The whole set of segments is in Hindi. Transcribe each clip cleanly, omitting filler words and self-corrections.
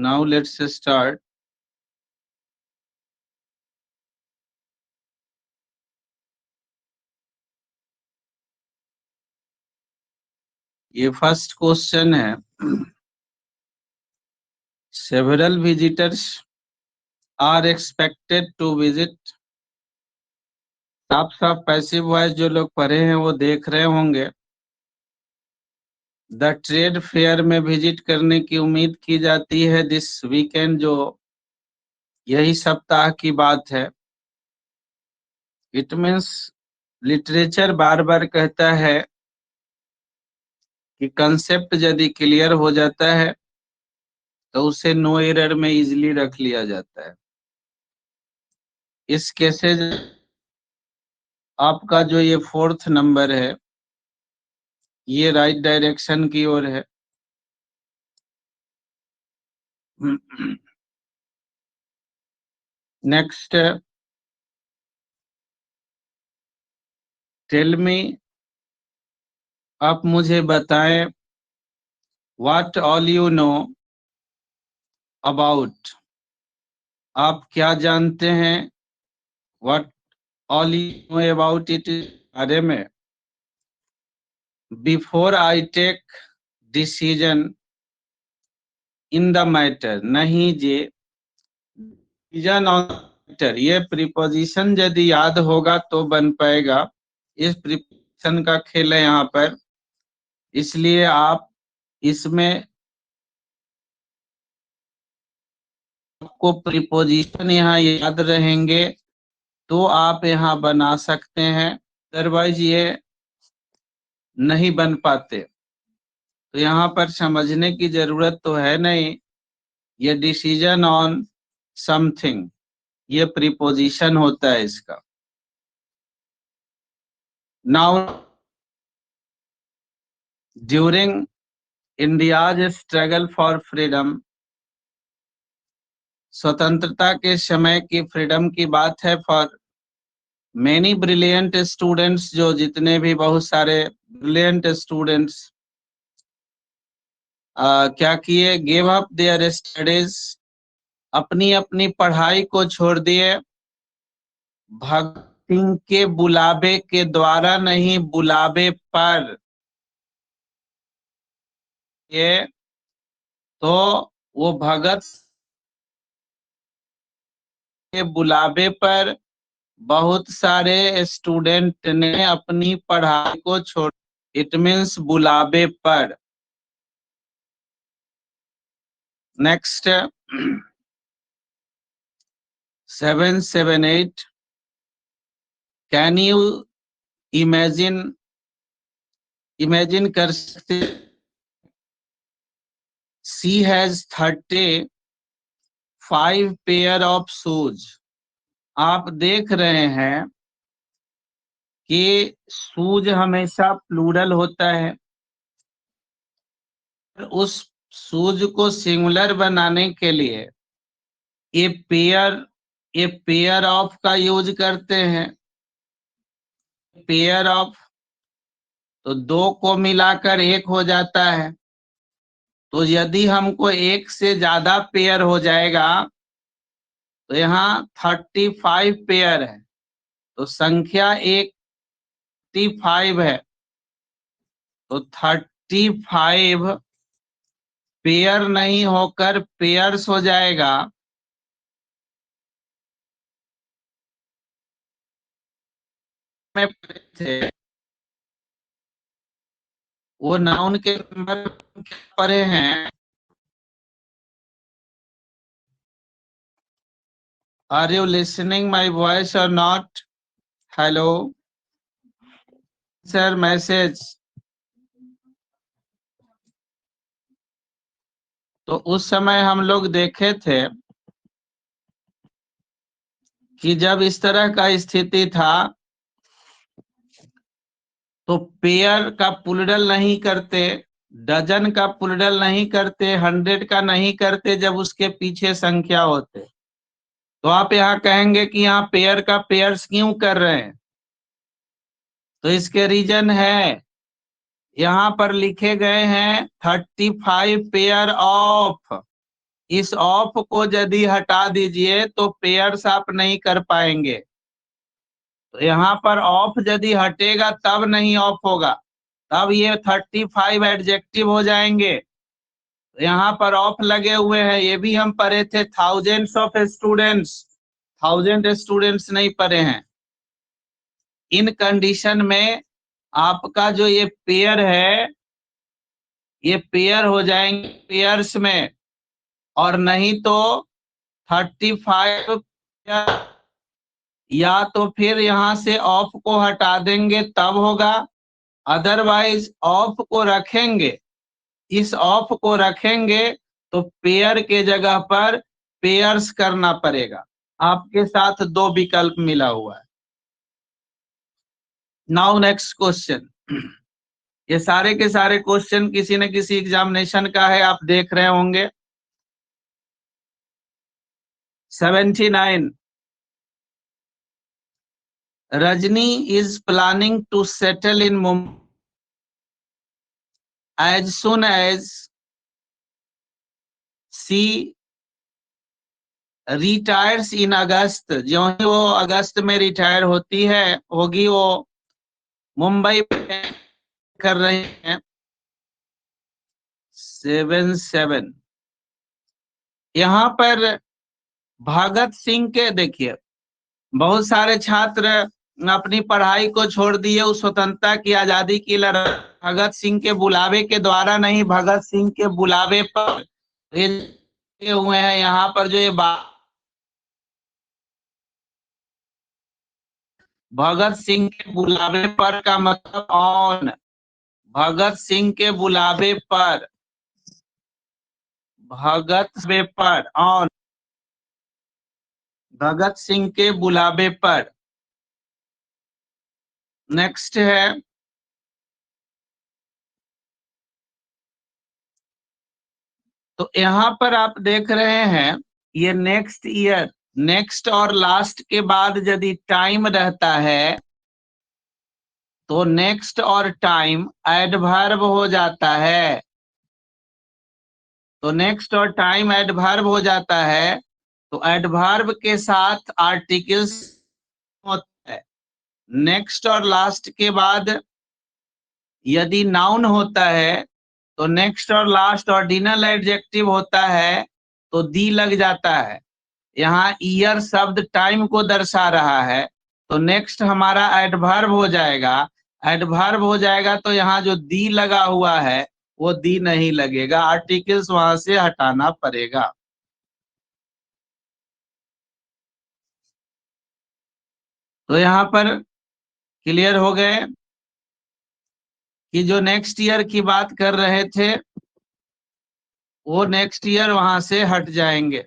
Now let's start. ये फर्स्ट क्वेश्चन है. Several visitors are expected to visit. साफ साफ पैसिव वॉइस जो लोग पढ़े हैं वो देख रहे होंगे. द ट्रेड फेयर में विजिट करने की उम्मीद की जाती है दिस वीकेंड, जो यही सप्ताह की बात है. इट मीन्स लिटरेचर बार बार कहता है कि कंसेप्ट यदि क्लियर हो जाता है तो उसे नो एरर में इजीली रख लिया जाता है. इस केसेज आपका जो ये फोर्थ नंबर है ये राइट डायरेक्शन की ओर है. नेक्स्ट, टेल मी, आप मुझे बताएं what all you know about. आप क्या जानते हैं what all you know about it बारे में. Before I take decision in the matter, नहीं जे डिसीजन ऑन मैटर, ये प्रीपोजिशन यदि याद होगा तो बन पाएगा. इस प्रीपोजिशन का खेल है यहाँ पर, इसलिए आप इसमें आपको प्रीपोजिशन यहाँ याद रहेंगे तो आप यहाँ बना सकते हैं, अदरवाइज ये नहीं बन पाते. तो यहाँ पर समझने की जरूरत तो है नहीं. ये डिसीजन ऑन समथिंग, ये प्रीपोजिशन होता है इसका. Now during India's struggle for freedom, स्वतंत्रता के समय की फ्रीडम की बात है. फॉर मेनी ब्रिलियंट स्टूडेंट्स, जो जितने भी बहुत सारे ब्रिलियंट स्टूडेंट्स क्या किए, गिव अप देयर स्टडीज, अपनी अपनी पढ़ाई को छोड़ दिए. भगत सिंह के बुलावे के द्वारा नहीं, बुलावे पर. ये तो वो भगत के बुलावे पर बहुत सारे स्टूडेंट ने अपनी पढ़ाई को छोड़. इट मीन्स बुलावे पर. Next 778, can you imagine, imagine कर सकते. She has 35 pair of shoes. आप देख रहे हैं कि शूज हमेशा प्लूरल होता है. उस शूज को सिंगुलर बनाने के लिए ये पेयर ऑफ का यूज करते हैं. पेयर ऑफ तो दो को मिलाकर एक हो जाता है. तो यदि हमको एक से ज्यादा पेयर हो जाएगा तो यहाँ 35 पेयर है, तो संख्या 85 है, तो 35 पेयर नहीं होकर पेयर्स हो जाएगा. में थे वो नाउन के नंबर पढ़े हैं. Are you listening my voice और नॉट? Hello sir, message. तो उस समय हम लोग देखे थे कि जब इस तरह का स्थिति था तो पेयर का प्लूरल नहीं करते, डजन का प्लूरल नहीं करते, 100 का नहीं करते जब उसके पीछे संख्या होते. तो आप यहाँ कहेंगे कि यहाँ पेयर का पेयर्स क्यों कर रहे हैं, तो इसके रीजन है, यहाँ पर लिखे गए हैं 35 पेयर ऑफ. इस ऑफ को यदि हटा दीजिए तो पेयर्स आप नहीं कर पाएंगे। तो यहाँ पर ऑफ यदि हटेगा तब नहीं ऑफ होगा, तब ये 35 एडजेक्टिव हो जाएंगे। तो यहाँ पर ऑफ लगे हुए हैं, ये भी हम पढ़े थे। थाउजेंड्स ऑफ स्टूडेंट्स, 1000 स्टूडेंट्स नहीं पढ़े हैं। इन कंडीशन में आपका जो ये पेयर है, ये पेयर हो जाएंगे पेयर्स में, और नहीं तो 35 या तो फिर यहाँ से ऑफ को हटा देंगे तब होगा, अदरवाइज ऑफ को रखेंगे। इस ऑफ को रखेंगे तो पेयर के जगह पर पेयर्स करना पड़ेगा। आपके साथ दो विकल्प मिला हुआ है। Now next question. ये सारे के सारे क्वेश्चन किसी न किसी एग्जामिनेशन का है, आप देख रहे होंगे। 79, Rajni is planning to settle in Mumbai as soon as she retires in August। जो ही वो अगस्त में रिटायर होती है होगी, वो मुंबई में कर रही हैं। 77, यहाँ पर भगत सिंह के, देखिए बहुत सारे छात्र अपनी पढ़ाई को छोड़ दिए उस स्वतंत्रता की आजादी की लड़ाई भगत सिंह के बुलावे के द्वारा नहीं, भगत सिंह के बुलावे पर ये हुए हैं। यहाँ पर जो ये भगत सिंह के बुलावे पर का मतलब ऑन, भगत सिंह के बुलावे पर, भगत पर ऑन, भगत सिंह के बुलावे पर। नेक्स्ट है, तो यहाँ पर आप देख रहे हैं ये नेक्स्ट ईयर, नेक्स्ट और लास्ट के बाद यदि टाइम रहता है तो नेक्स्ट और टाइम एडवर्ब हो जाता है। तो नेक्स्ट और टाइम एडवर्ब हो जाता है, तो एडवर्ब के साथ आर्टिकल्स होता है। नेक्स्ट और लास्ट के बाद यदि नाउन होता है तो नेक्स्ट और लास्ट ऑर्डिनल एडजेक्टिव होता है तो दी लग जाता है। यहाँ ईयर शब्द टाइम को दर्शा रहा है, तो नेक्स्ट हमारा एडवर्ब हो जाएगा। एडवर्ब हो जाएगा तो यहाँ जो दी लगा हुआ है वो दी नहीं लगेगा, आर्टिकल्स वहां से हटाना पड़ेगा। तो यहाँ पर क्लियर हो गए कि जो नेक्स्ट ईयर की बात कर रहे थे वो नेक्स्ट ईयर वहां से हट जाएंगे,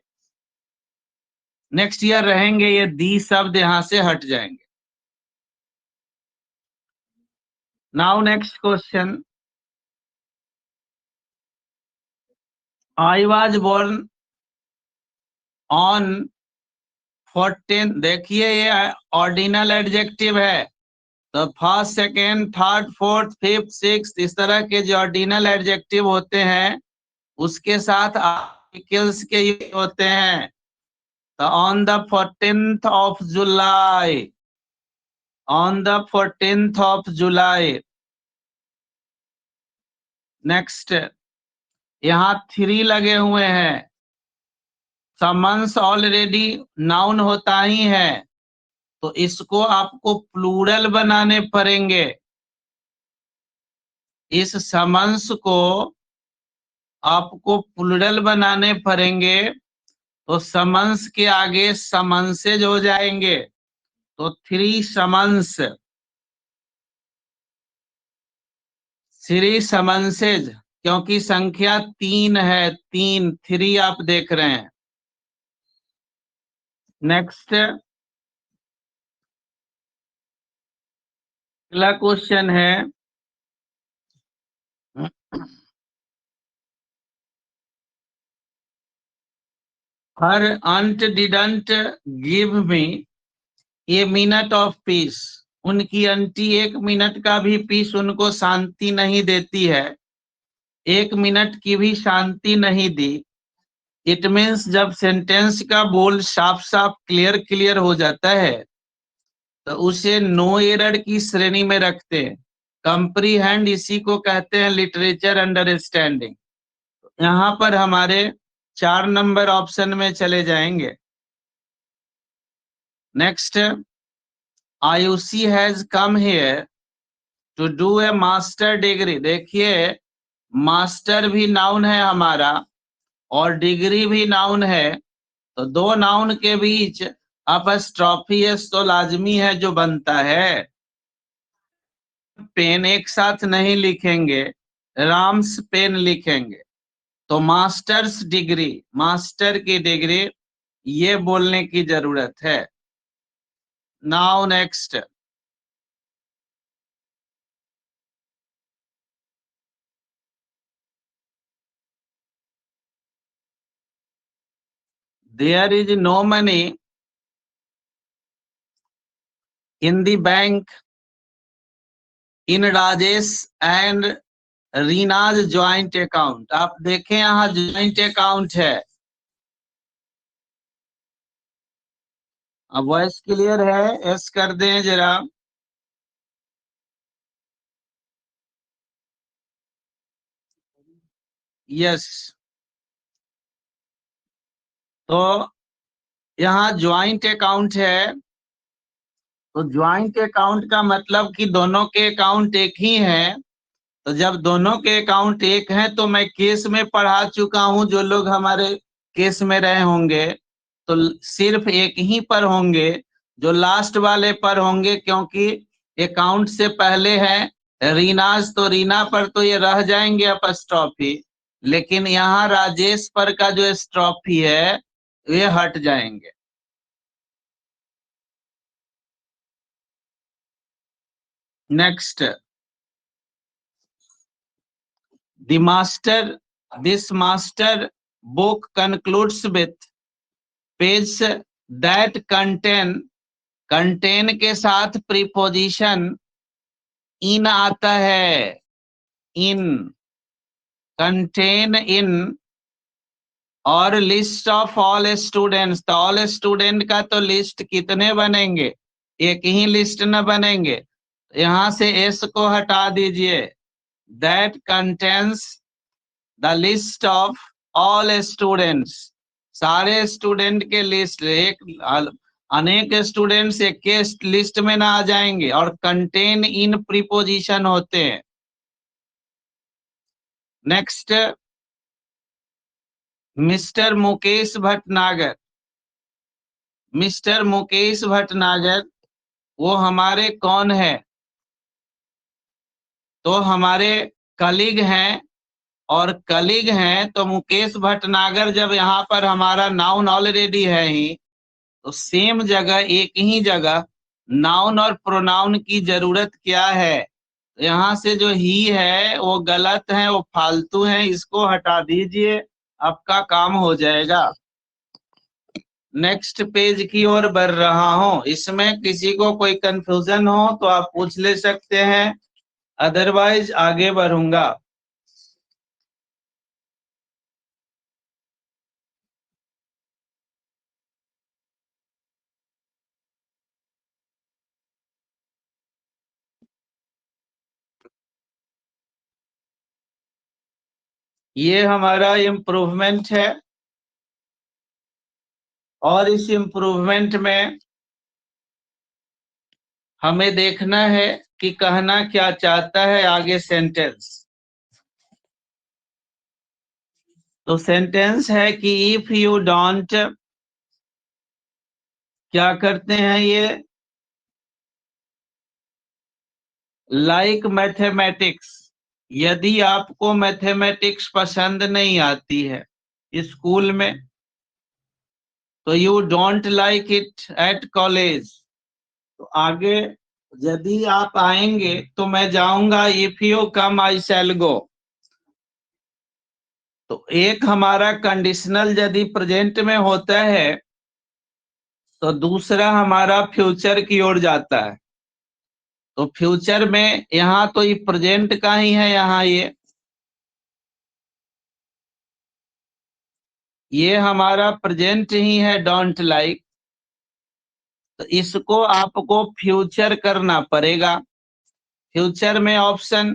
नेक्स्ट ईयर रहेंगे, ये दी शब्द यहां से हट जाएंगे। Now next question, I was born on 14, देखिए ये ऑर्डिनल एडजेक्टिव है, तो first, second, third, fourth, fifth, sixth, इस तरह के जो ऑर्डिनल एडजेक्टिव होते हैं उसके साथ आर्टिकल्स के यूज होते हैं। तो on the 14th of July, on the 14th of July. Next, यहाँ 3 लगे हुए हैं, समन्स ऑलरेडी नाउन होता ही है, तो इसको आपको प्लूरल बनाने पड़ेंगे। इस समन्स को आपको प्लूरल बनाने पड़ेंगे, तो समन्स के आगे समन्सेज हो जाएंगे, तो 3 समन्स, 3 समन्सेज, क्योंकि संख्या 3 है, 3, 3 आप देख रहे हैं। नेक्स्ट, अगला क्वेश्चन है, हर aunt didn't give me a minute of peace। उनकी आंटी 1 मिनट का भी पीस उनको शांति नहीं देती है, 1 मिनट की भी शांति नहीं दी। इट मीन्स जब सेंटेंस का बोल साफ साफ क्लियर हो जाता है तो उसे नो एरर की श्रेणी में रखते हैं। कंप्रीहेंड इसी को कहते हैं लिटरेचर अंडरस्टैंडिंग। यहाँ पर हमारे 4 नंबर ऑप्शन में चले जाएंगे। Next, Ayushi has come here to do a master degree. देखिए, मास्टर भी नाउन है हमारा और डिग्री भी नाउन है, तो दो नाउन के बीच अपस्ट्रॉफी एस तो लाजमी है जो बनता है। पेन एक साथ नहीं लिखेंगे, राम्स पेन लिखेंगे। तो मास्टर्स डिग्री, मास्टर की डिग्री, ये बोलने की जरूरत है। Now next, there is no money in the bank in Rajesh and Reena's joint account. आप देखें यहाँ ज्वाइंट अकाउंट है। अब वॉइस क्लियर है? एस कर दें जरा। यस। तो यहाँ ज्वाइंट अकाउंट है, तो ज्वाइंट अकाउंट का मतलब कि दोनों के अकाउंट एक ही हैं। तो जब दोनों के अकाउंट एक हैं तो मैं केस में पढ़ा चुका हूं, जो लोग हमारे केस में रहे होंगे तो सिर्फ एक ही पर होंगे, जो लास्ट वाले पर होंगे, क्योंकि अकाउंट से पहले है रीनाज, तो रीना पर तो ये रह जाएंगे अपस्ट्रॉफी, लेकिन यहाँ राजेश पर का जो स्ट्रॉफी है ये हट जाएंगे। Next, The master, this master book concludes with page that contain के साथ प्रीपोजिशन in आता है। in, contain in और लिस्ट ऑफ ऑल स्टूडेंट्स। तो ऑल स्टूडेंट का तो लिस्ट कितने बनेंगे? एक ही लिस्ट न बनेंगे। यहाँ से एस को हटा दीजिए। That contains the list of all students, सारे स्टूडेंट के लिस्ट। एक अनेक स्टूडेंट्स एक के लिस्ट में ना आ जाएंगे, और कंटेन इन प्रीपोजिशन होते हैं। Next, mister Mukesh Bhatnagar. Mister Mukesh Bhatnagar वो हमारे कौन है? तो हमारे कलीग हैं, और कलीग हैं तो मुकेश भटनागर जब यहाँ पर हमारा नाउन ऑलरेडी है ही, तो सेम जगह, एक ही जगह नाउन और प्रोनाउन की जरूरत क्या है? यहाँ से जो ही है वो गलत है, वो फालतू है, इसको हटा दीजिए, आपका काम हो जाएगा। नेक्स्ट पेज की ओर बढ़ रहा हूं। इसमें किसी को कोई कंफ्यूजन हो तो आप पूछ ले सकते हैं, अदरवाइज आगे बढ़ूंगा। ये हमारा इम्प्रूवमेंट है, और इस इम्प्रूवमेंट में हमें देखना है कि कहना क्या चाहता है आगे सेंटेंस। तो सेंटेंस है कि इफ यू डोंट, क्या करते हैं ये, लाइक मैथमेटिक्स, यदि आपको मैथमेटिक्स पसंद नहीं आती है स्कूल में, तो you don't like it at college. तो आगे यदि आप आएंगे तो मैं जाऊंगा, इफ यू कम आई शैल गो। तो एक हमारा कंडीशनल यदि प्रेजेंट में होता है तो दूसरा हमारा फ्यूचर की ओर जाता है। तो फ्यूचर में यहाँ तो ये प्रेजेंट का ही है, यहाँ ये हमारा प्रेजेंट ही है, डोंट लाइक। तो इसको आपको फ्यूचर करना पड़ेगा। फ्यूचर में ऑप्शन,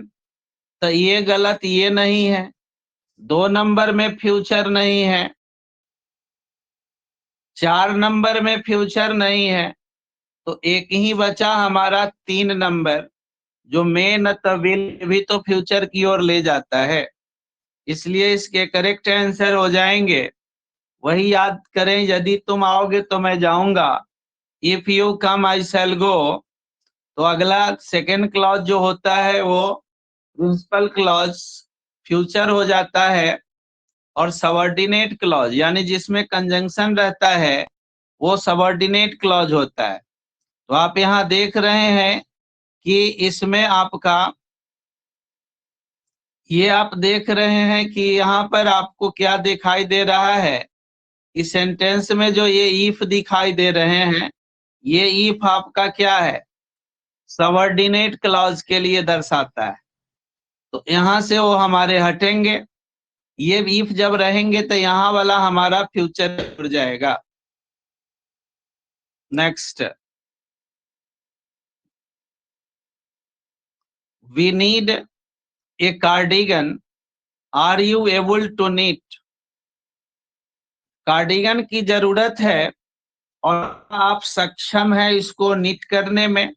तो ये गलत, ये नहीं है। 2 नंबर में फ्यूचर नहीं है, 4 नंबर में फ्यूचर नहीं है, तो एक ही बचा हमारा 3 नंबर, जो मे न त विल भी तो फ्यूचर की ओर ले जाता है। इसलिए इसके करेक्ट आंसर हो जाएंगे, वही याद करें, यदि तुम आओगे तो मैं जाऊंगा, इफ यू कम आई शैल गो। तो अगला सेकेंड क्लॉज जो होता है वो प्रिंसिपल क्लॉज फ्यूचर हो जाता है, और सबऑर्डिनेट क्लॉज यानी जिसमें कंजंक्शन रहता है वो सबऑर्डिनेट क्लॉज होता है। तो आप यहाँ देख रहे हैं कि इसमें आपका, ये आप देख रहे हैं कि यहाँ पर आपको क्या दिखाई दे रहा है, इस सेंटेंस में जो ये इफ दिखाई दे रहे हैं, ये इफ आपका क्या है, सबऑर्डिनेट क्लॉज के लिए दर्शाता है। तो यहाँ से वो हमारे हटेंगे, ये इफ जब रहेंगे तो यहाँ वाला हमारा फ्यूचर जुड़ जाएगा। Next, we need a cardigan, are you able to knit. Cardigan की जरूरत है और आप सक्षम है इसको नीट करने में,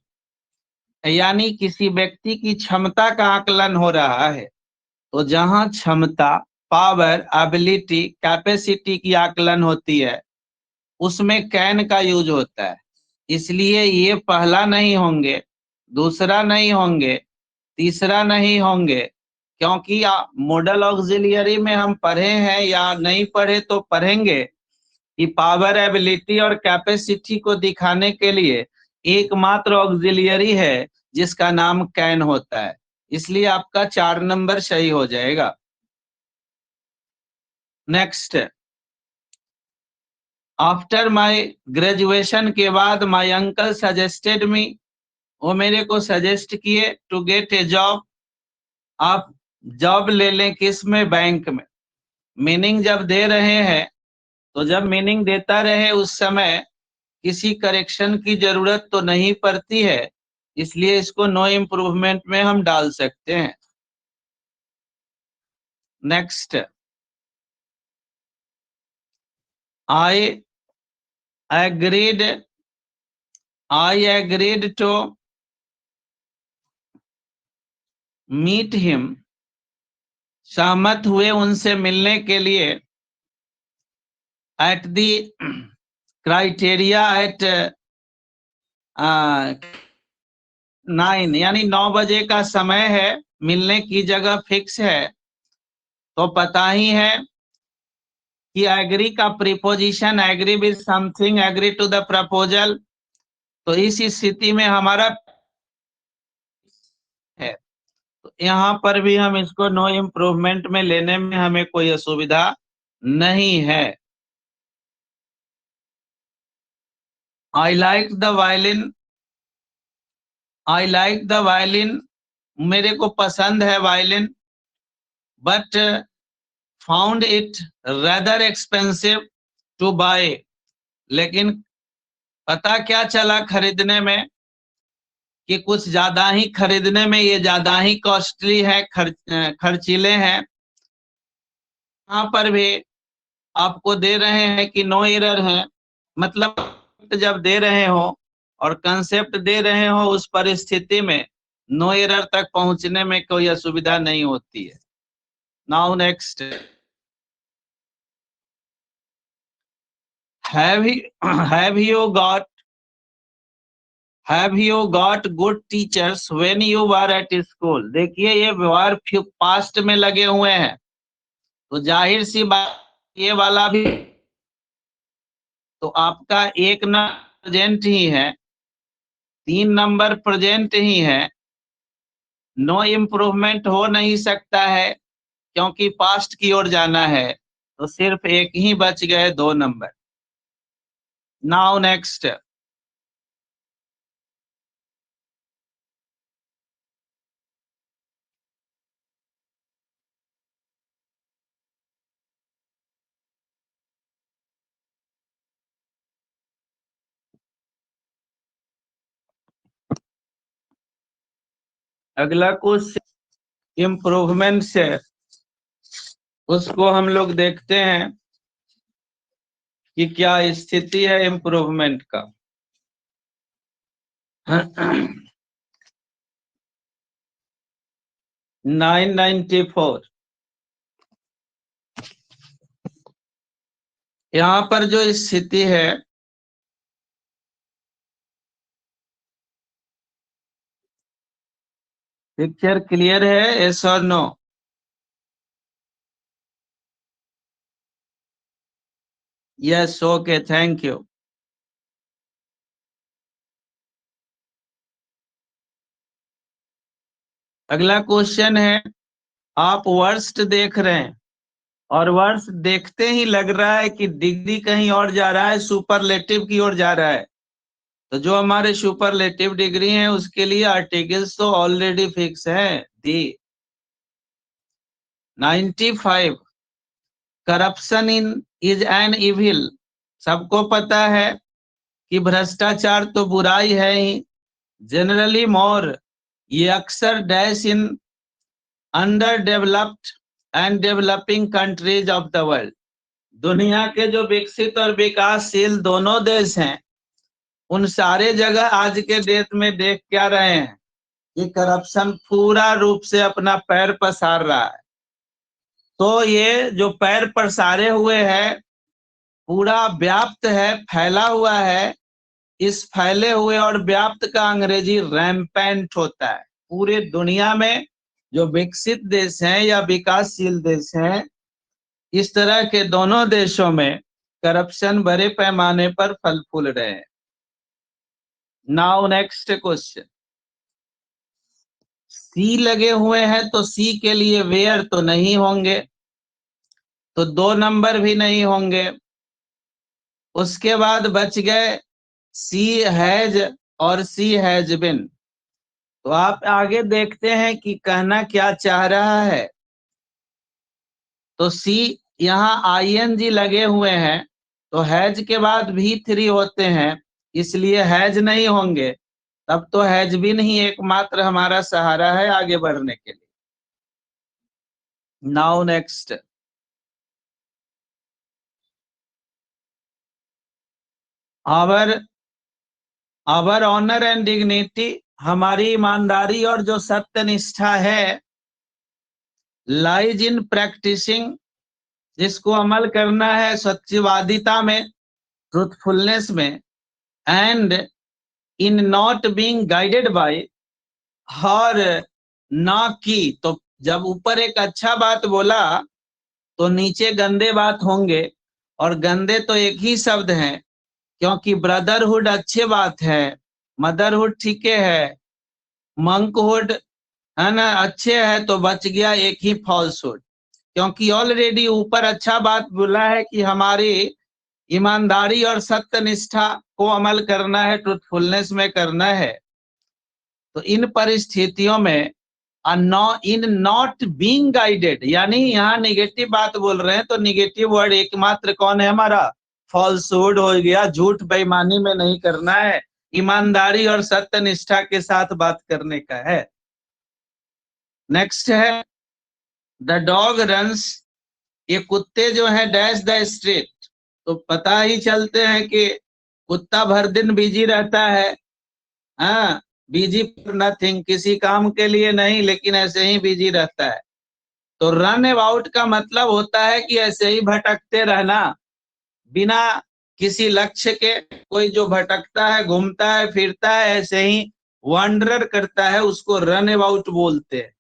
यानी किसी व्यक्ति की क्षमता का आकलन हो रहा है। तो जहां क्षमता, पावर, एबिलिटी, कैपेसिटी की आकलन होती है उसमें कैन का यूज होता है। इसलिए ये पहला नहीं होंगे, दूसरा नहीं होंगे, तीसरा नहीं होंगे, क्योंकि मॉडल ऑक्सिलियरी में हम पढ़े हैं या नहीं पढ़े तो पढ़ेंगे कि पावर, एबिलिटी और कैपेसिटी को दिखाने के लिए एकमात्र ऑक्सिलियरी है जिसका नाम कैन होता है। इसलिए आपका 4 नंबर सही हो जाएगा। नेक्स्ट, आफ्टर माय ग्रेजुएशन के बाद माय अंकल सजेस्टेड मी, वो मेरे को सजेस्ट किए टू गेट ए जॉब, आप जॉब ले लें, किस में, बैंक में। मीनिंग जब दे रहे हैं तो जब मीनिंग देता रहे उस समय किसी करेक्शन की जरूरत तो नहीं पड़ती है, इसलिए इसको नो इम्प्रूवमेंट में हम डाल सकते हैं। Next, I agreed, I agreed to meet him, सहमत हुए उनसे मिलने के लिए, एट दी क्राइटेरिया एट 9, यानी 9 बजे का समय है, मिलने की जगह फिक्स है। तो पता ही है कि एग्री का preposition, agree with something, agree to the proposal. तो इस स्थिति में हमारा है, तो यहाँ पर भी हम इसको नो इम्प्रूवमेंट में लेने में हमें कोई असुविधा नहीं है। I like the violin, I like the violin, मेरे को पसंद है violin, but found it rather expensive to buy, लेकिन पता क्या चला खरीदने में कि कुछ ज्यादा ही खरीदने में ये ज्यादा ही कॉस्टली है, खर्चीले हैं। यहाँ पर भी आपको दे रहे हैं कि नो एरर है, मतलब जब दे रहे हो और कंसेप्ट दे रहे हो उस परिस्थिति में नो एरर तक पहुंचने में कोई असुविधा नहीं होती है। Now next, have have you got, have you got good teachers when you were at school. देखिए ये व्यवहार पास्ट में लगे हुए हैं, तो जाहिर सी बात ये वाला भी, तो आपका 1 नंबर प्रेजेंट ही है, 3 नंबर प्रेजेंट ही है, नो इम्प्रूवमेंट हो नहीं सकता है क्योंकि पास्ट की ओर जाना है, तो सिर्फ एक ही बच गए, 2 नंबर। नाउ नेक्स्ट, अगला कुछ इम्प्रूवमेंट से उसको हम लोग देखते हैं कि क्या स्थिति है इम्प्रूवमेंट का। 994 यहाँ पर जो स्थिति है पिक्चर क्लियर है, यस और no? Yes, okay, thank you. अगला क्वेश्चन है, आप वर्स्ट देख रहे हैं और वर्स्ट देखते ही लग रहा है कि डिग्री कहीं और जा रहा है, सुपरलेटिव की ओर जा रहा है। तो जो हमारे सुपरलेटिव डिग्री है उसके लिए आर्टिकल्स तो ऑलरेडी फिक्स है। दी 95 corruption in is an evil. सबको पता है कि भ्रष्टाचार तो बुराई है ही। जनरली मोर, ये अक्सर dash in under developed and developing countries of the world. दुनिया के जो विकसित और विकासशील दोनों देश हैं उन सारे जगह आज के डेट में देख क्या रहे हैं, ये करप्शन पूरा रूप से अपना पैर पसार रहा है। तो ये जो पैर पसारे हुए है पूरा व्याप्त है, फैला हुआ है। इस फैले हुए और व्याप्त का अंग्रेजी रैम्पेंट होता है। पूरे दुनिया में जो विकसित देश हैं या विकासशील देश हैं, इस तरह के दोनों देशों में करप्शन बड़े पैमाने पर फल फूल रहे हैं। नाउ नेक्स्ट क्वेश्चन, सी लगे हुए हैं तो सी के लिए वेयर तो नहीं होंगे, तो 2 नंबर भी नहीं होंगे। उसके बाद बच गए सी हैज और सी हैज बिन। तो आप आगे देखते हैं कि कहना क्या चाह रहा है। तो सी यहाँ आईएनजी लगे हुए हैं तो हैज के बाद भी 3 होते हैं, इसलिए हैज नहीं होंगे। तब तो हैज बिन ही एकमात्र हमारा सहारा है आगे बढ़ने के लिए। Now next, our honour and dignity, हमारी ईमानदारी और जो सत्यनिष्ठा है, लाइज इन प्रैक्टिसिंग, जिसको अमल करना है सत्यवादिता में, ट्रूथफुलनेस में, and in not being guided by, और ना की। तो जब ऊपर एक अच्छा बात बोला तो नीचे गंदे बात होंगे, और गंदे तो एक ही शब्द है, क्योंकि ब्रदरहुड अच्छे बात है, मदरहुड ठीक है, मंकहुड है ना अच्छे है, तो बच गया एक ही फॉल्सहुड। क्योंकि ऑलरेडी ऊपर अच्छा बात बोला है कि हमारी ईमानदारी और सत्यनिष्ठा को अमल करना है, ट्रूथफुलनेस में करना है। तो इन परिस्थितियों में इन नॉट बीइंग गाइडेड, यानी यहाँ निगेटिव बात बोल रहे हैं तो निगेटिव वर्ड एकमात्र कौन है हमारा, फॉल्सहुड हो गया। झूठ बेईमानी में नहीं करना है, ईमानदारी और सत्यनिष्ठा के साथ बात करने का है। नेक्स्ट है द डॉग रन्स, ये कुत्ते जो है डैश द स्ट्रीट। तो पता ही चलते हैं कि कुत्ता भर दिन बिजी रहता है, हाँ, बिजी फॉर नथिंग, किसी काम के लिए नहीं, लेकिन ऐसे ही बिजी रहता है। तो रन अबाउट का मतलब होता है कि ऐसे ही भटकते रहना बिना किसी लक्ष्य के। कोई जो भटकता है, घूमता है, फिरता है, ऐसे ही वॉन्डरर करता है, उसको रन अबाउट बोलते हैं।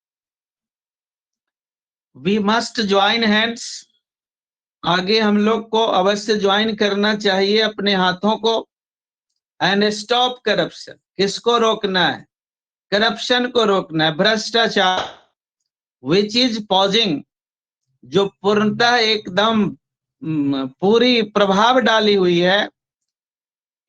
वी मस्ट ज्वाइन हैंड्स, आगे हम लोग को अवश्य ज्वाइन करना चाहिए अपने हाथों को। एंड स्टॉप करप्शन, किसको रोकना है, करप्शन को रोकना है, भ्रष्टाचार। विच इज पॉजिंग, जो पूर्णतः एकदम पूरी प्रभाव डाली हुई है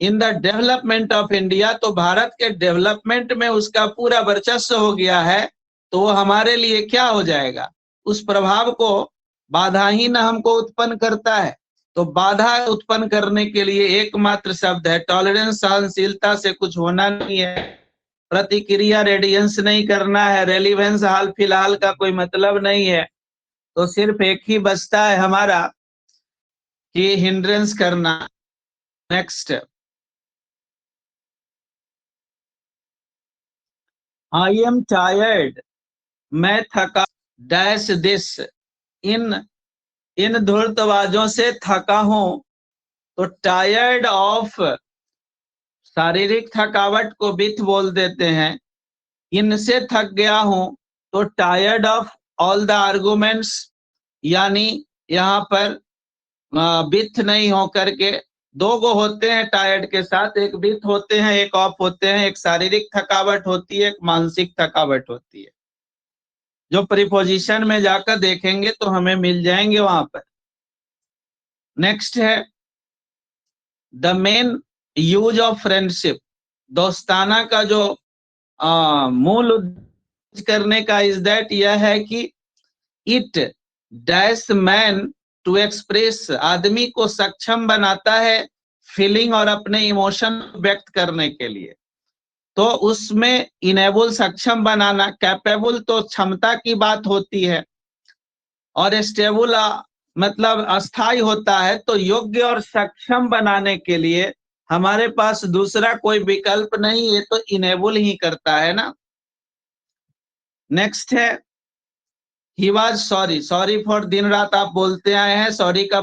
in the development of India. तो भारत के डेवलपमेंट में उसका पूरा वर्चस्व हो गया है, तो वो हमारे लिए क्या हो जाएगा, उस प्रभाव को बाधा ही न हमको उत्पन्न करता है। तो बाधा उत्पन्न करने के लिए एकमात्र शब्द है टॉलरेंस, सहनशीलता से कुछ होना नहीं है। प्रतिक्रिया रेडियंस नहीं करना है, रेलिवेंस हाल फिलहाल का कोई मतलब नहीं है, तो सिर्फ एक ही बचता है हमारा कि हिंड्रेंस करना। नेक्स्ट, आई एम टायर्ड, मैं थका, डैश दिस, इन इन धूर्तवाजों से थका हूं। तो टायर्ड ऑफ शारीरिक थकावट को विथ बोल देते हैं, इनसे थक गया हूं तो tired of all the arguments, यानी यहाँ पर विथ नहीं हो करके दो गो होते हैं टायर्ड के साथ, एक विथ होते हैं एक ऑफ होते हैं, एक शारीरिक थकावट होती है एक मानसिक थकावट होती है, जो प्रीपोजिशन में जाकर देखेंगे तो हमें मिल जाएंगे वहां पर। नेक्स्ट है the main use of friendship, दोस्ताना का जो मूल उद्देश्य करने का इज दैट यह है कि it dash man to express, आदमी को सक्षम बनाता है फीलिंग और अपने इमोशन व्यक्त करने के लिए। तो उसमें इनेबल सक्षम बनाना, कैपेबल तो क्षमता की बात होती है, और स्टेबल मतलब अस्थाई होता है। तो योग्य और सक्षम बनाने के लिए हमारे पास दूसरा कोई विकल्प नहीं है, तो इनेबल ही करता है ना। नेक्स्ट है he was sorry, sorry for दिन रात आप बोलते आए हैं, सॉरी का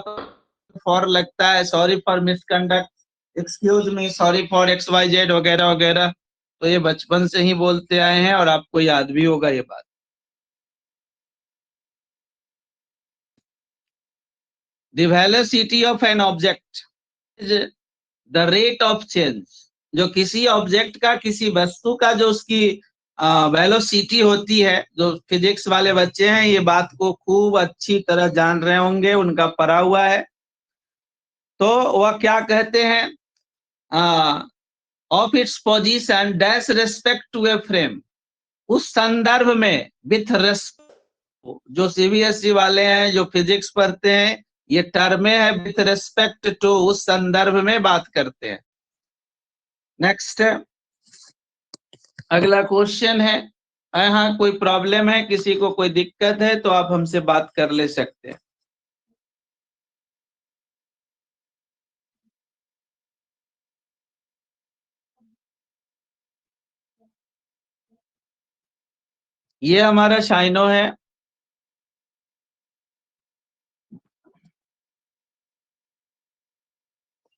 फॉर लगता है, sorry for misconduct, excuse me, sorry for X Y Z वगैरह वगैरह, तो ये बचपन से ही बोलते आए हैं और आपको याद भी होगा ये बात। The velocity of an object is the rate of change, जो किसी ऑब्जेक्ट का, किसी वस्तु का जो उसकी वेलोसिटी होती है, जो फिजिक्स वाले बच्चे हैं ये बात को खूब अच्छी तरह जान रहे होंगे, उनका पढ़ा हुआ है। तो वह क्या कहते हैं, of its position dash respect to a frame, उस संदर्भ में विथ रेस्पेक्ट, जो सीबीएसई वाले हैं जो फिजिक्स पढ़ते हैं ये टर्मे है विथ रेस्पेक्ट टू, उस संदर्भ में बात करते हैं। नेक्स्ट, अगला क्वेश्चन है, यहाँ कोई प्रॉब्लम है, किसी को कोई दिक्कत है तो आप हमसे बात कर ले सकते हैं। ये हमारा शाइनो है,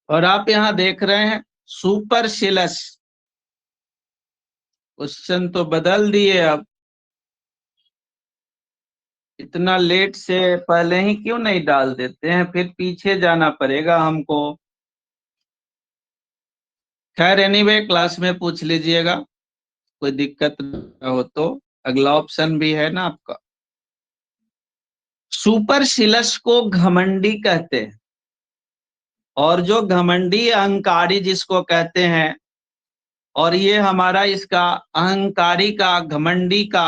और आप यहाँ देख रहे हैं सुपरशिलस। क्वेश्चन तो बदल दिए अब, इतना लेट से पहले ही क्यों नहीं डाल देते हैं, फिर पीछे जाना पड़ेगा हमको। खैर एनीवे क्लास में पूछ लीजिएगा, कोई दिक्कत ना हो तो। अगला ऑप्शन भी है ना आपका। सुपरशिलस को घमंडी कहते हैं, और जो घमंडी अहंकारी जिसको कहते हैं, और ये हमारा इसका अहंकारी का घमंडी का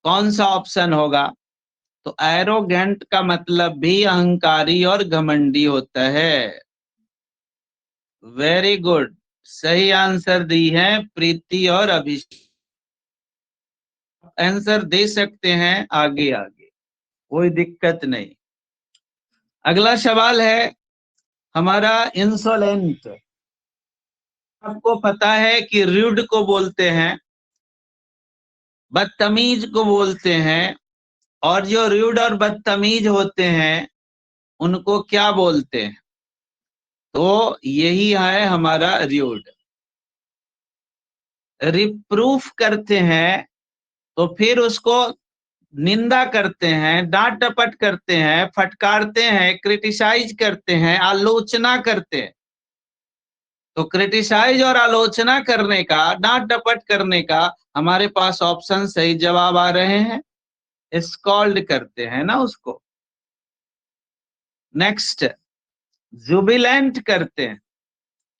कौन सा ऑप्शन होगा, तो एरोगेंट का मतलब भी अहंकारी और घमंडी होता है। वेरी गुड, सही आंसर दी है प्रीति और अभिषेक, आंसर दे सकते हैं आगे आगे, कोई दिक्कत नहीं। अगला सवाल है हमारा इंसोलेंट। आपको पता है कि रूड को बोलते हैं, बदतमीज को बोलते हैं, और जो रूड और बदतमीज होते हैं उनको क्या बोलते हैं, तो यही है हमारा रूड। रिप्रूफ करते हैं तो फिर उसको निंदा करते हैं, डांट डपट करते हैं, फटकारते हैं, क्रिटिसाइज करते हैं, आलोचना करते हैं। तो क्रिटिसाइज और आलोचना करने का, डांट डपट करने का हमारे पास ऑप्शन सही जवाब आ रहे हैं, स्कॉल्ड करते हैं ना उसको। नेक्स्ट, जुबिलेंट करते हैं,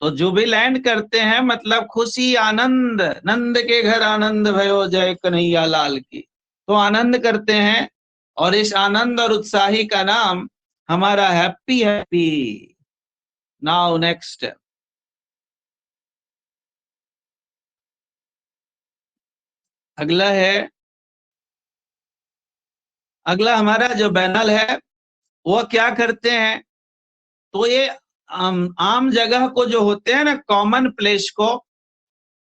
तो जुबिलेंट करते हैं मतलब खुशी आनंद, नंद के घर आनंद भयो जय कन्हैया लाल की, तो आनंद करते हैं, और इस आनंद और उत्साही का नाम हमारा हैप्पी हैप्पी। नाउ नेक्स्ट, अगला हमारा जो बैनल है वो क्या करते हैं, तो ये आम जगह को जो होते हैं ना, कॉमन प्लेस को,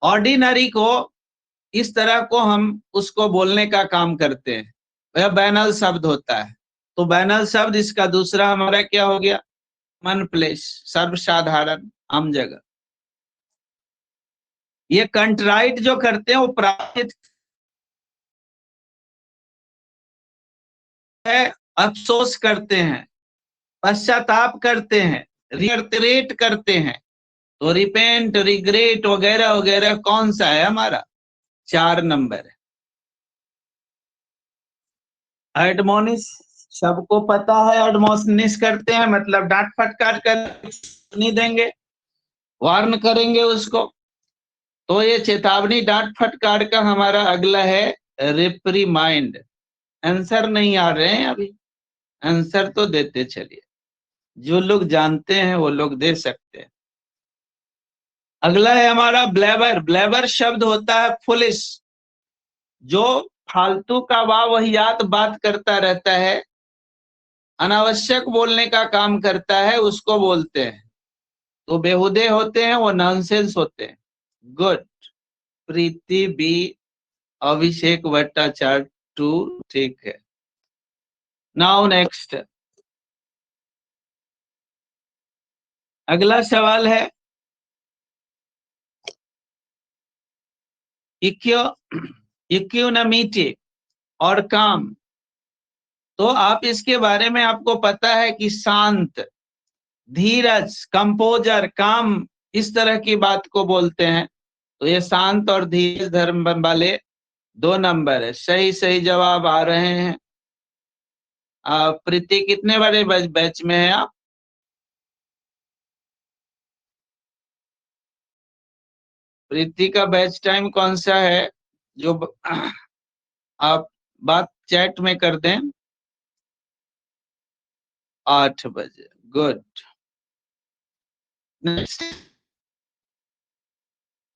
ऑर्डिनरी को, इस तरह को हम उसको बोलने का काम करते हैं, वह बैनल शब्द होता है। तो बैनल शब्द इसका दूसरा हमारा क्या हो गया, कॉमन प्लेस, सर्वसाधारण आम जगह। ये कंट्राइट जो करते हैं वो प्रायश्चित है, अफसोस करते हैं, पश्चाताप करते हैं, रिग्रेट करते हैं। तो रिपेंट, रिग्रेट वगैरह वगैरह कौन सा है हमारा, 4 नंबर है। एडमोनिश सबको पता है, एडमोनिश करते हैं मतलब डांट फटकार कर नहीं देंगे, वार्न करेंगे उसको। तो ये चेतावनी डांट फटकार का हमारा अगला है रिप्रीमाइंड। आंसर नहीं आ रहे हैं अभी, आंसर तो देते चलिए, जो लोग जानते हैं वो लोग दे सकते हैं। अगला है हमारा ब्लेबर। ब्लेबर शब्द होता है फुलिश, जो फालतू का वाहियात बात करता रहता है, अनावश्यक बोलने का काम करता है, उसको बोलते हैं। तो बेहुदे होते हैं वो, नॉनसेंस होते हैं। गुड, प्रीति बी, अभिषेक भट्टाचार्य 2, ठीक है। नाउ नेक्स्ट, अगला सवाल है इक्विनमिटी और काम। तो आप इसके बारे में आपको पता है कि शांत, धीरज, कंपोजर, काम, इस तरह की बात को बोलते हैं। तो ये शांत और धीरज धर्म वाले 2 नंबर है। सही सही जवाब आ रहे हैं। प्रीति कितने बड़े बैच में है आप? प्रीति का बैच टाइम कौन सा है, जो आप बात चैट में कर दें। 8 बजे, गुड। नेक्स्ट,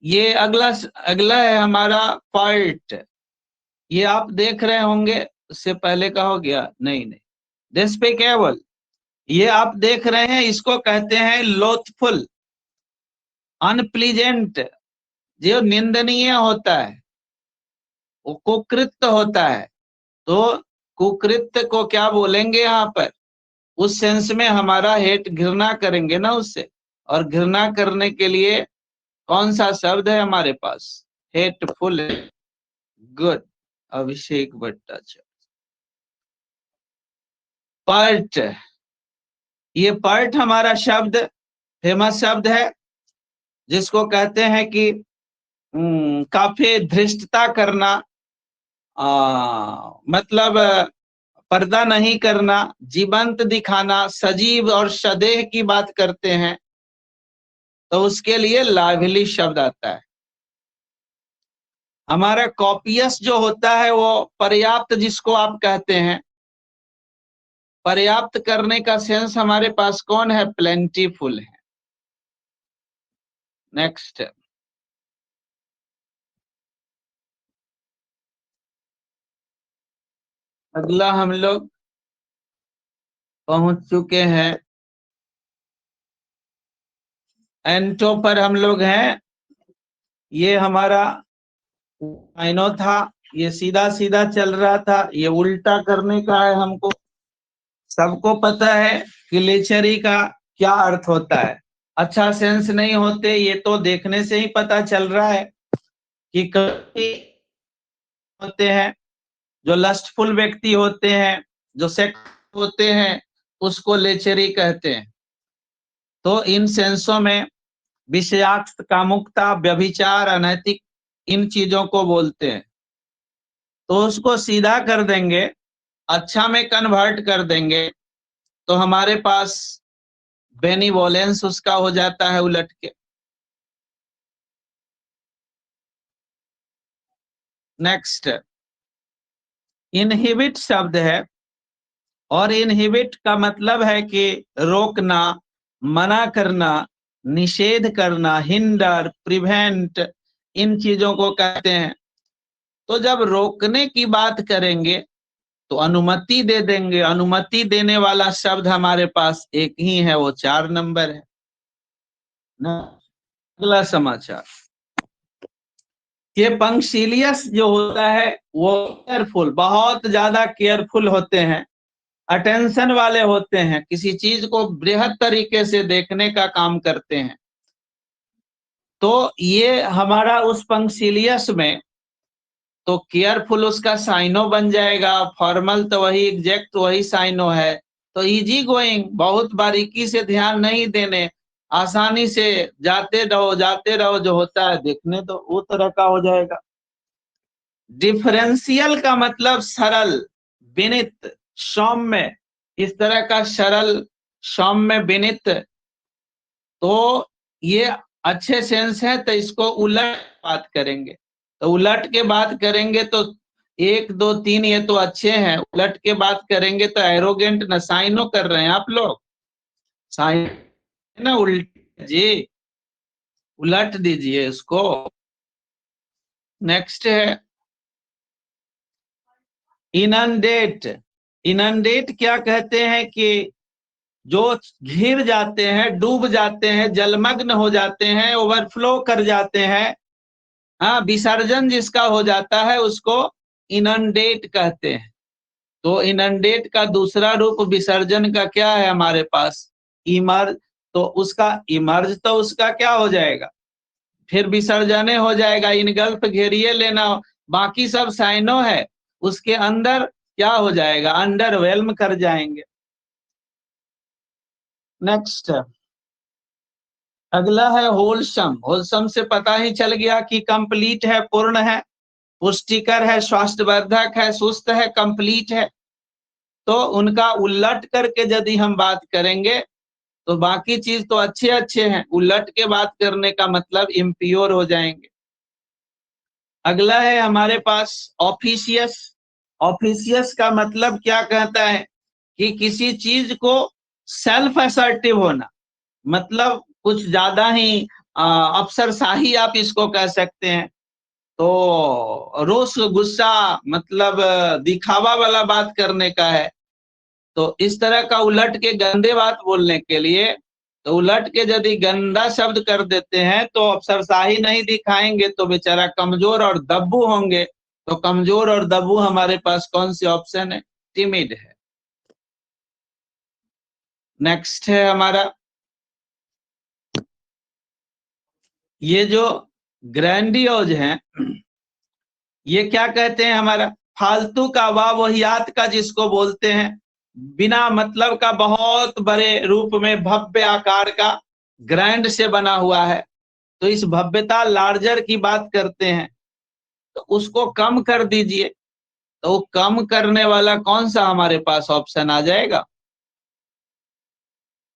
ये अगला है हमारा पार्ट। ये आप देख रहे होंगे, उससे पहले का हो गया, नहीं नहीं, डिस्पिकेबल, ये आप देख रहे हैं, इसको कहते हैं लोथफुल, अनप्लीजेंट, जो निंदनीय होता है, वो कुकृत्य होता है। तो कुकृत्य को क्या बोलेंगे यहाँ पर, उस सेंस में हमारा हेट, घृणा करेंगे ना उससे। और घृणा करने के लिए कौन सा शब्द है हमारे पास, हेटफुल। गुड, अभिषेक भट्टाचार्य। पर्ट, ये पर्ट हमारा शब्द फेमस शब्द है, जिसको कहते हैं कि काफी धृष्टता करना, मतलब पर्दा नहीं करना, जीवंत दिखाना, सजीव और सदेह की बात करते हैं, तो उसके लिए लाइवली शब्द आता है। हमारा कॉपियस जो होता है वो पर्याप्त, जिसको आप कहते हैं, पर्याप्त करने का सेंस हमारे पास कौन है, प्लेंटीफुल है। नेक्स्ट, अगला हम लोग पहुंच चुके हैं, एंटो पर हम लोग हैं। ये हमारा आइनो था, ये सीधा सीधा चल रहा था, ये उल्टा करने का है हमको। सबको पता है कि लेचरी का क्या अर्थ होता है, अच्छा सेंस नहीं होते, ये तो देखने से ही पता चल रहा है कि कई होते हैं जो लस्टफुल व्यक्ति होते हैं, जो सेक्स होते हैं, उसको लेचरी कहते हैं। तो इन सेंसों में विषयाक्त, कामुकता, व्यभिचार, अनैतिक, इन चीजों को बोलते हैं। तो उसको सीधा कर देंगे, अच्छा में कन्वर्ट कर देंगे, तो हमारे पास बेनिवोलेंस उसका हो जाता है उलट के। नेक्स्ट, इनहिबिट शब्द है, और इनहिबिट का मतलब है कि रोकना, मना करना, निषेध करना, हिंडर, प्रिवेंट, इन चीजों को कहते हैं। तो जब रोकने की बात करेंगे तो अनुमति दे देंगे। अनुमति देने वाला शब्द हमारे पास एक ही है, वो 4 नंबर है ना। अगला समाचार, ये पंक्सिलियस जो होता है वो केयरफुल, बहुत ज्यादा केयरफुल होते हैं, अटेंशन वाले होते हैं, किसी चीज को बृहद तरीके से देखने का काम करते हैं। तो ये हमारा उस पंक्सिलियस में तो केयरफुल उसका साइनो बन जाएगा, फॉर्मल तो वही, एग्जैक्ट वही साइनो है। तो इजी गोइंग, बहुत बारीकी से ध्यान नहीं देने, आसानी से जाते रहो जो होता है देखने तो वो तरह का हो जाएगा। डिफरेंशियल का मतलब सरल, विनित, सौम्य, इस तरह का सरल, सौम्य, विनित। तो ये अच्छे सेंस है, तो इसको उलट बात करेंगे। तो उलट के बात करेंगे तो 1 2 3 ये तो अच्छे हैं, उलट के बात करेंगे तो एरोगेंट न, साइनो कर रहे हैं आप लोग, साइन ना, उल्ट जी, उलट दीजिए इसको। नेक्स्ट है इनंडेट। इनंडेट क्या कहते हैं कि जो घिर जाते हैं, डूब जाते हैं, जलमग्न हो जाते हैं, ओवरफ्लो कर जाते हैं, हाँ, विसर्जन जिसका हो जाता है उसको इनंडेट कहते हैं। तो इनंडेट का दूसरा रूप विसर्जन का क्या है हमारे पास, इमर्ज। तो उसका इमर्ज तो उसका क्या हो जाएगा, फिर विसर्जने हो जाएगा, इनगल्फ घेरिए लेना, बाकी सब साइनो है, उसके अंदर क्या हो जाएगा, अंडरवेल्म कर जाएंगे। नेक्स्ट अगला है होलसम। होलसम से पता ही चल गया कि कंप्लीट है, पूर्ण है, पुष्टिकर है, स्वास्थ्यवर्धक है, सुस्त है, कंप्लीट है। तो उनका उलट करके यदि हम बात करेंगे तो बाकी चीज तो अच्छे अच्छे हैं, उलट के बात करने का मतलब इम्प्योर हो जाएंगे। अगला है हमारे पास ऑफिशियस। ऑफिशियस का मतलब क्या कहता है कि किसी चीज को सेल्फ असर्टिव होना, मतलब कुछ ज्यादा ही अफसरशाही आप इसको कह सकते हैं। तो रोष गुस्सा, मतलब दिखावा वाला बात करने का है। तो इस तरह का उलट के गंदे बात बोलने के लिए, तो उलट के यदि गंदा शब्द कर देते हैं तो अफसरशाही नहीं दिखाएंगे तो बेचारा कमजोर और दब्बू होंगे। तो कमजोर और दब्बू हमारे पास कौन सी ऑप्शन है, टिमिड है। नेक्स्ट है हमारा ये जो ग्रैंडियोज हैं, ये क्या कहते हैं, हमारा फालतू का, वाहियात का जिसको बोलते हैं, बिना मतलब का, बहुत बड़े रूप में, भव्य आकार का, ग्रैंड से बना हुआ है। तो इस भव्यता, लार्जर की बात करते हैं, तो उसको कम कर दीजिए। तो कम करने वाला कौन सा हमारे पास ऑप्शन आ जाएगा,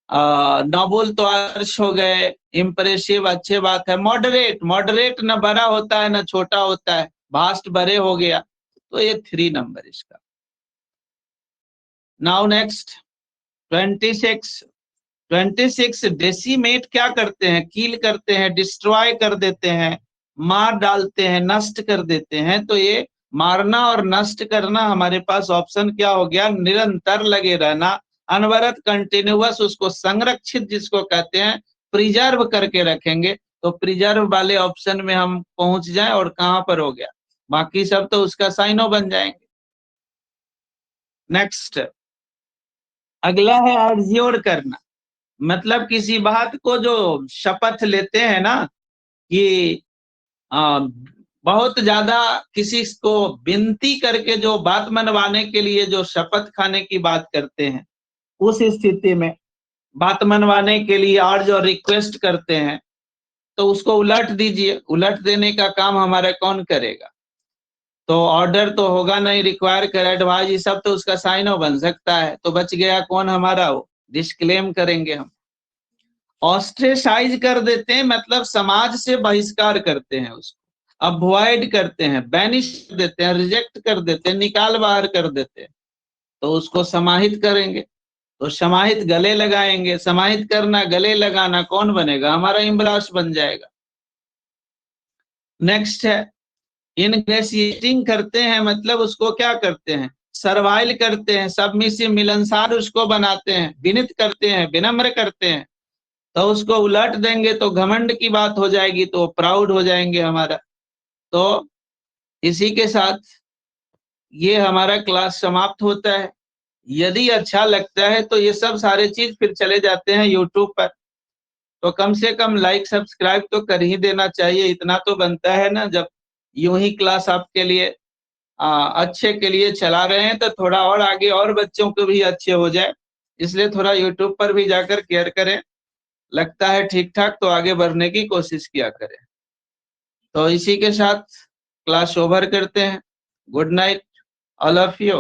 नोबल तो आदर्श हो गए, इम्प्रेसिव अच्छे बात है, मॉडरेट, मॉडरेट न बड़ा होता है न छोटा होता है, भास्ट बड़े हो गया, तो ये 3 नंबर इसका। Now next 26। 26 डेसिमेट क्या करते हैं, कील करते हैं, डिस्ट्रॉय कर देते हैं, मार डालते हैं, नष्ट कर देते हैं। तो ये मारना और नष्ट करना हमारे पास ऑप्शन क्या हो गया, निरंतर लगे रहना, अनवरत, कंटिन्यूअस, उसको संरक्षित जिसको कहते हैं, प्रिजर्व करके रखेंगे। तो प्रिजर्व वाले ऑप्शन में हम पहुंच जाएं, और कहां पर हो गया, बाकी सब तो उसका साइनो बन जाएंगे। नेक्स्ट अगला है अर्ज्योर करना। मतलब किसी बात को जो शपथ लेते हैं ना, कि आ, बहुत ज्यादा किसी को विनती करके जो बात मनवाने के लिए जो शपथ खाने की बात करते हैं, उस स्थिति में बात मनवाने के लिए और जो रिक्वेस्ट करते हैं, तो उसको उलट दीजिए। उलट देने का काम हमारा कौन करेगा, तो ऑर्डर तो होगा नहीं, रिक्वायर कर, एडवाइज, ये सब तो उसका साइनो बन सकता है। तो बच गया कौन हमारा, वो डिस्क्लेम करेंगे हम। ऑस्ट्रेसाइज कर देते हैं, मतलब समाज से बहिष्कार करते हैं उसको, अवॉइड करते हैं, बैनिश कर देते हैं, रिजेक्ट कर देते हैं, निकाल बाहर कर देते हैं। तो उसको समाहित करेंगे, तो समाहित गले लगाएंगे, समाहित करना, गले लगाना, कौन बनेगा हमारा, इम्ब्रास बन जाएगा। नेक्स्ट है इनग्रेशिएटिंग करते हैं मतलब उसको क्या करते हैं, सर्वाइल करते हैं, सबमिसिव मिलनसार उसको बनाते हैं, विनित करते हैं, विनम्र करते हैं। तो उसको उलट देंगे तो घमंड की बात हो जाएगी, तो प्राउड हो जाएंगे हमारा। तो इसी के साथ ये हमारा क्लास समाप्त होता है। यदि अच्छा लगता है तो ये सब सारे चीज फिर चले जाते हैं यूट्यूब पर, तो कम से कम लाइक सब्सक्राइब तो कर ही देना चाहिए, इतना तो बनता है ना। जब यूं ही क्लास आपके लिए अच्छे के लिए चला रहे हैं तो थोड़ा और आगे और बच्चों को भी अच्छे हो जाए, इसलिए थोड़ा यूट्यूब पर भी जाकर केयर करें। लगता है ठीक ठाक तो आगे बढ़ने की कोशिश किया करें। तो इसी के साथ क्लास ओवर करते हैं। Good night all of you.